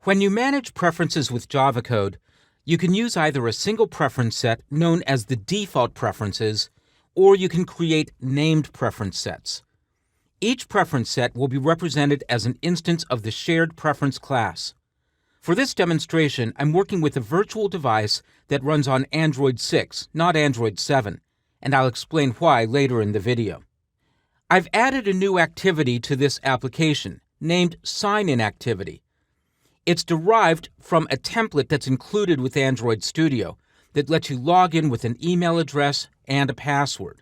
When you manage preferences with Java code, you can use either a single preference set known as the default preferences, or you can create named preference sets. Each preference set will be represented as an instance of the shared preference class. For this demonstration, I'm working with a virtual device that runs on Android 6, not Android 7, and I'll explain why later in the video. I've added a new activity to this application, named Sign-In Activity. It's derived from a template that's included with Android Studio that lets you log in with an email address and a password.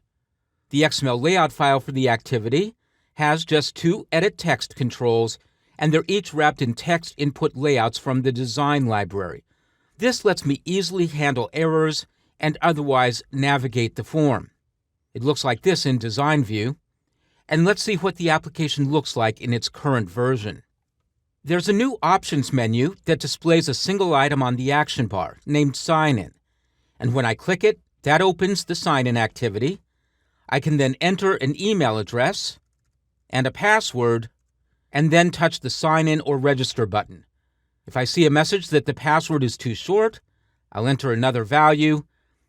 The XML layout file for the activity has just 2 edit text controls, and they're each wrapped in text input layouts from the design library. This lets me easily handle errors and otherwise navigate the form. It looks like this in Design View, and let's see what the application looks like in its current version. There's a new Options menu that displays a single item on the action bar named Sign In, and when I click it, that opens the Sign-In activity. I can then enter an email address and a password, and then touch the Sign In or Register button. If I see a message that the password is too short, I'll enter another value,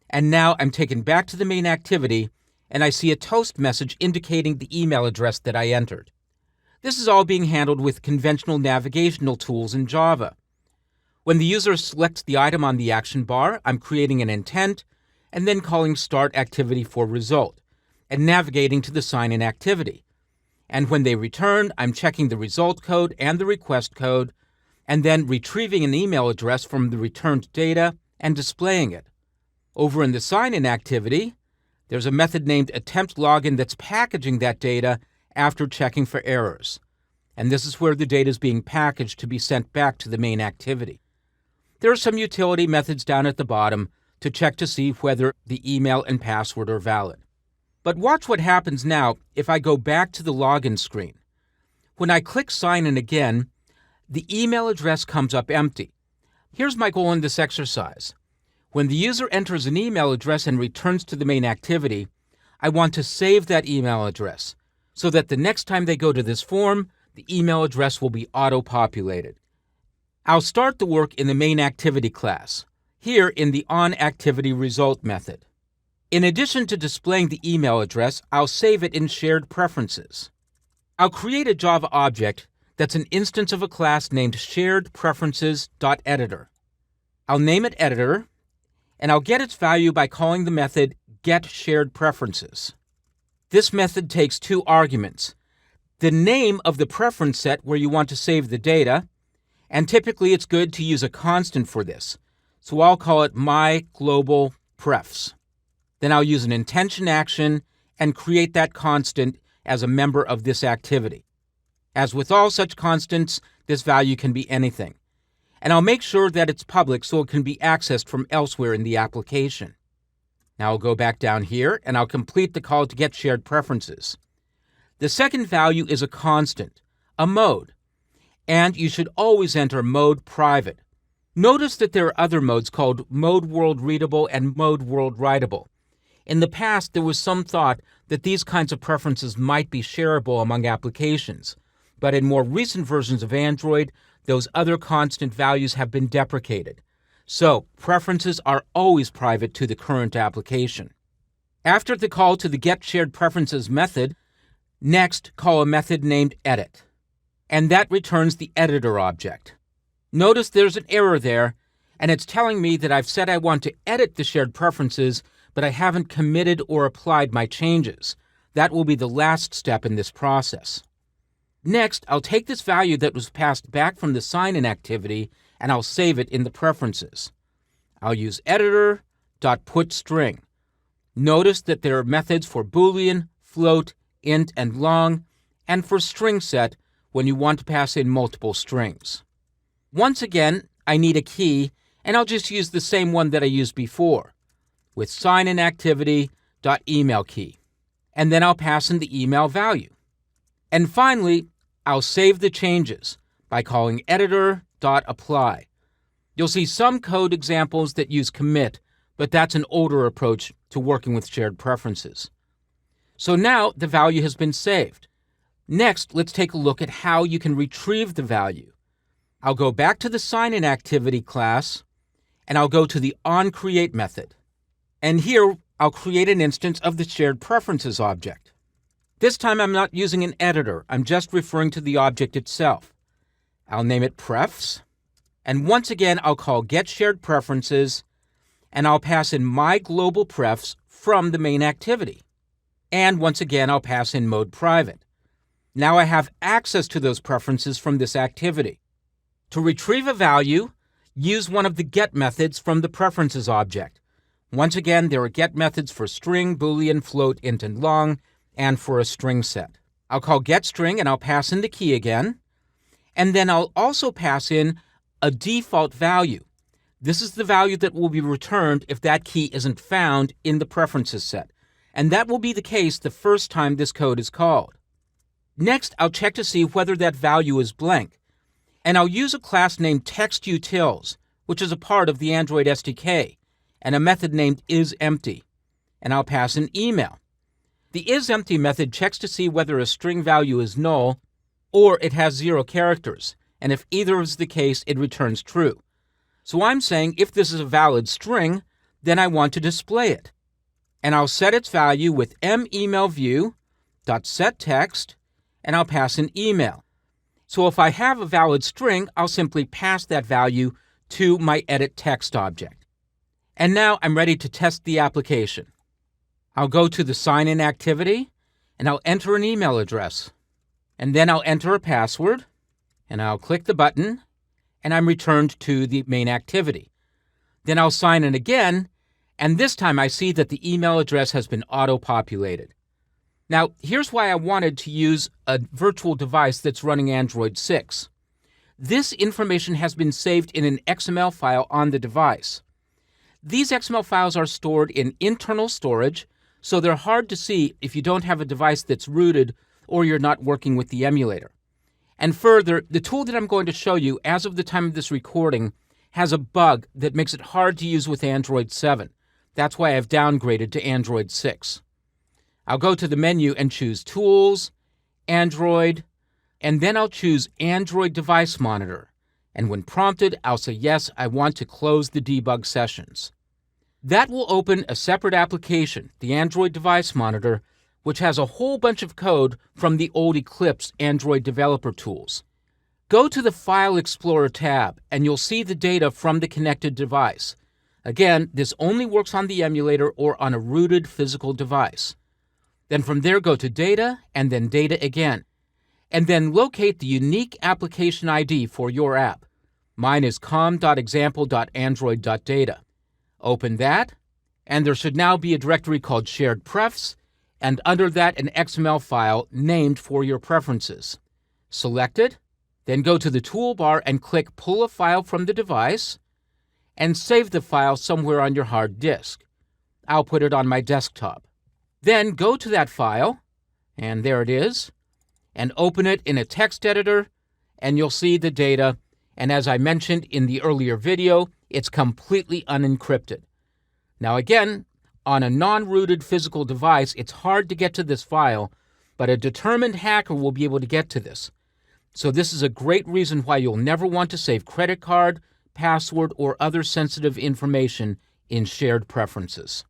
and now I'm taken back to the main activity, and I see a toast message indicating the email address that I entered. This is all being handled with conventional navigational tools in Java. When the user selects the item on the action bar, I'm creating an intent, and then calling Start Activity for result, and navigating to the Sign-In activity. And when they return, I'm checking the result code and the request code, and then retrieving an email address from the returned data and displaying it. Over in the Sign-In activity, there's a method named AttemptLogin that's packaging that data after checking for errors. And this is where the data is being packaged to be sent back to the main activity. There are some utility methods down at the bottom to check to see whether the email and password are valid. But watch what happens now if I go back to the login screen. When I click Sign In again, the email address comes up empty. Here's my goal in this exercise. When the user enters an email address and returns to the main activity, I want to save that email address so that the next time they go to this form, the email address will be auto-populated. I'll start the work in the main activity class, here in the onActivityResult method. In addition to displaying the email address, I'll save it in Shared Preferences. I'll create a Java object that's an instance of a class named SharedPreferences.Editor. I'll name it Editor, and I'll get its value by calling the method getSharedPreferences. This method takes 2 arguments: the name of the preference set where you want to save the data, and typically it's good to use a constant for this, so I'll call it myGlobalPrefs. Then I'll use an intention action and create that constant as a member of this activity. As with all such constants, this value can be anything. And I'll make sure that it's public so it can be accessed from elsewhere in the application. Now I'll go back down here and I'll complete the call to get shared preferences. The second value is a constant, a mode, and you should always enter mode private. Notice that there are other modes called mode world readable and mode world writable. In the past, there was some thought that these kinds of preferences might be shareable among applications, but in more recent versions of Android, those other constant values have been deprecated. So, preferences are always private to the current application. After the call to the getSharedPreferences method, next call a method named edit, and that returns the editor object. Notice there's an error there, and it's telling me that I've said I want to edit the shared preferences, but I haven't committed or applied my changes. That will be the last step in this process. Next, I'll take this value that was passed back from the sign-in activity and I'll save it in the preferences. I'll use editor.putString. Notice that there are methods for Boolean, float, int, and long, and for string set when you want to pass in multiple strings. Once again, I need a key, and I'll just use the same one that I used before, with sign-in activity.email key. And then I'll pass in the email value. And finally, I'll save the changes by calling editor.apply. You'll see some code examples that use commit, but that's an older approach to working with shared preferences. So now the value has been saved. Next, let's take a look at how you can retrieve the value. I'll go back to the sign-in activity class, and I'll go to the onCreate method. And here, I'll create an instance of the shared preferences object. This time I'm not using an editor, I'm just referring to the object itself. I'll name it prefs, and once again I'll call getSharedPreferences, and I'll pass in my global prefs from the main activity. And once again I'll pass in mode private. Now I have access to those preferences from this activity. To retrieve a value, use one of the get methods from the preferences object. Once again, there are get methods for string, boolean, float, int, and long, and for a string set. I'll call getString and I'll pass in the key again. And then I'll also pass in a default value. This is the value that will be returned if that key isn't found in the preferences set. And that will be the case the first time this code is called. Next, I'll check to see whether that value is blank. And I'll use a class named TextUtils, which is a part of the Android SDK, and a method named isEmpty. And I'll pass an email. The isEmpty method checks to see whether a string value is null or it has 0 characters, and if either is the case, it returns true. So I'm saying if this is a valid string, then I want to display it. And I'll set its value with mEmailView.setText, and I'll pass an email. So if I have a valid string, I'll simply pass that value to my editText object. And now I'm ready to test the application. I'll go to the sign-in activity, and I'll enter an email address. And then I'll enter a password, and I'll click the button, and I'm returned to the main activity. Then I'll sign in again, and this time I see that the email address has been auto-populated. Now, here's why I wanted to use a virtual device that's running Android 6. This information has been saved in an XML file on the device. These XML files are stored in internal storage, so they're hard to see if you don't have a device that's rooted or you're not working with the emulator. And further, the tool that I'm going to show you as of the time of this recording has a bug that makes it hard to use with Android 7. That's why I've downgraded to Android 6. I'll go to the menu and choose Tools, Android, and then I'll choose Android Device Monitor. And when prompted, I'll say yes, I want to close the debug sessions. That will open a separate application, the Android Device Monitor, which has a whole bunch of code from the old Eclipse Android developer tools. Go to the File Explorer tab, and you'll see the data from the connected device. Again, this only works on the emulator or on a rooted physical device. Then from there, go to Data, and then Data again. And then locate the unique application ID for your app. Mine is com.example.android.data. Open that, and there should now be a directory called Shared Prefs, and under that an XML file named for your preferences. Select it, then go to the toolbar and click Pull a File from the device, and save the file somewhere on your hard disk. I'll put it on my desktop. Then go to that file, and there it is, and open it in a text editor, and you'll see the data, and as I mentioned in the earlier video, it's completely unencrypted. Now again, on a non-rooted physical device, it's hard to get to this file, but a determined hacker will be able to get to this. So this is a great reason why you'll never want to save credit card, password, or other sensitive information in shared preferences.